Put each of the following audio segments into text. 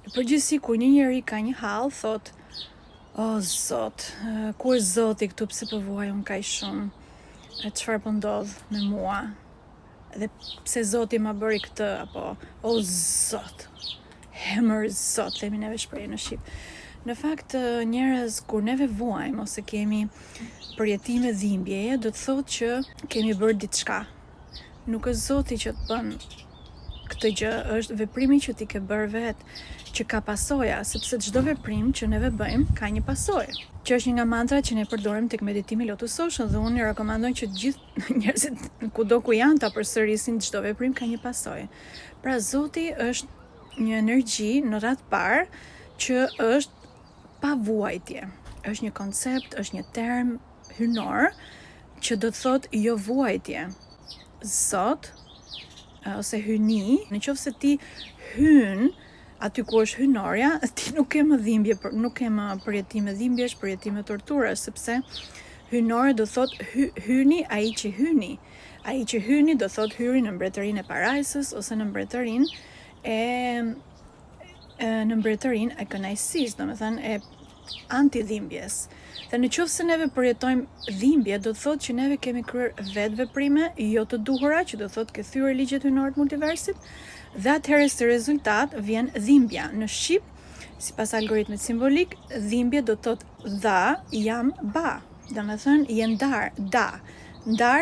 Në përgjithësi, kur një njeri ka një hall, thot, o Zot, ku është Zoti këtu, pse po vuaj unë kaq shumë? Çfarë po ndodh me mua? Dhe pse Zoti ma bëri këtë, apo o Zot, hemër Zot, themi neve shprehje në shqip. Në fakt, njerëz kur neve vuajmë ose kemi përjetime dhimbjeje, do të thotë që kemi bërë diçka. Nuk është Zoti që të bën këtë gjë, është veprimi që ti ke bërë vetë, që ka pasoja, sepse çdo veprim që neve bëjmë ka një pasojë. Që është një nga mantrat që ne përdorim tek meditimi Lotus Ocean dhe unë i rekomandoj që gjithë njerëzit kudo ku janë ta përsërisin, çdo veprim ka një pasojë. Pra Zoti është një energji në radhë parë që është pa vuajtje. Është një koncept, është një term hynor që do të thotë jo vuajtje. Zot ose hyni, në qoftë se ti hyn aty ku është hynorja, ti nuk ke më dhimbje, nuk ke më përjetime dhimbjesh, përjetime torturash, sepse hynore do thot hyni ai që hyni. Ai që hyni do thot hyri në mbretërinë e parajsës ose në mbretërinë e kënaqësisë, domethënë e antidhimbjes. Dhe në qoftë se neve përjetojmë dhimbje, do të thotë që neve kemi kryer vetë veprime jo të duhura, që do thotë ke thyer ligjet hyjnore të multiversit, dhe atëherë si rezultat vjen dhimbja. Në shqip, sipas algoritmit simbolik, dhimbje do të thotë dha, jam, ba. Domethënë je ndar, da. Ndar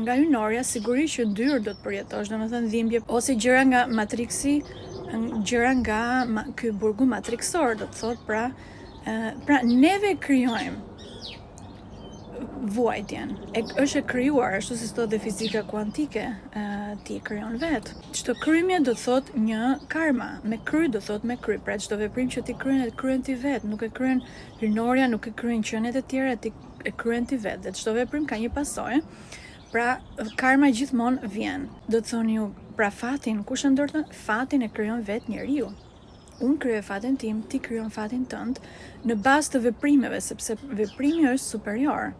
nga hyjnorja, sigurisht që ndyrë do të përjetosh, domethënë dhimbje ose gjëra nga matriksi, gjëra nga ky burgu matriksor, do të thotë pra neve krijojmë vuajtjen. Është e krijuar, ashtu si thotë dhe fizika kuantike, ti e krijon vetë. Çdo krymje do thotë një karma, me kry do thotë me kry. Pra çdo veprim që ti kryen ti vetë, nuk e kryen hyjnorja, nuk e kryen qenet e tjera, ti e kryen ti vetë. Dhe çdo veprim ka një pasojë. Pra karma gjithmonë vjen. Do të thoni ju, pra fatin, kush e ndërton? Fatin e krijon vetë njeriu. Unë kryoj fatin tim, ti kryon fatin tënd, në bazë të veprimeve, sepse veprimi është superior.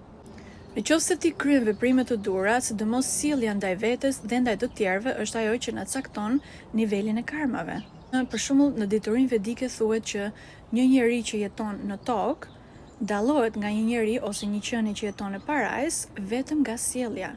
Në qoftë se ti kryen veprime të dhura, sidomos sjellja ndaj vetes dhe ndaj të tjerëve është ajo që na cakton nivelin e karmave. Për shembull, në diturinë vedike thuhet që një njeri që jeton në tokë dallohet nga një njeri ose një qenie që jeton në parajs vetëm nga sjellja.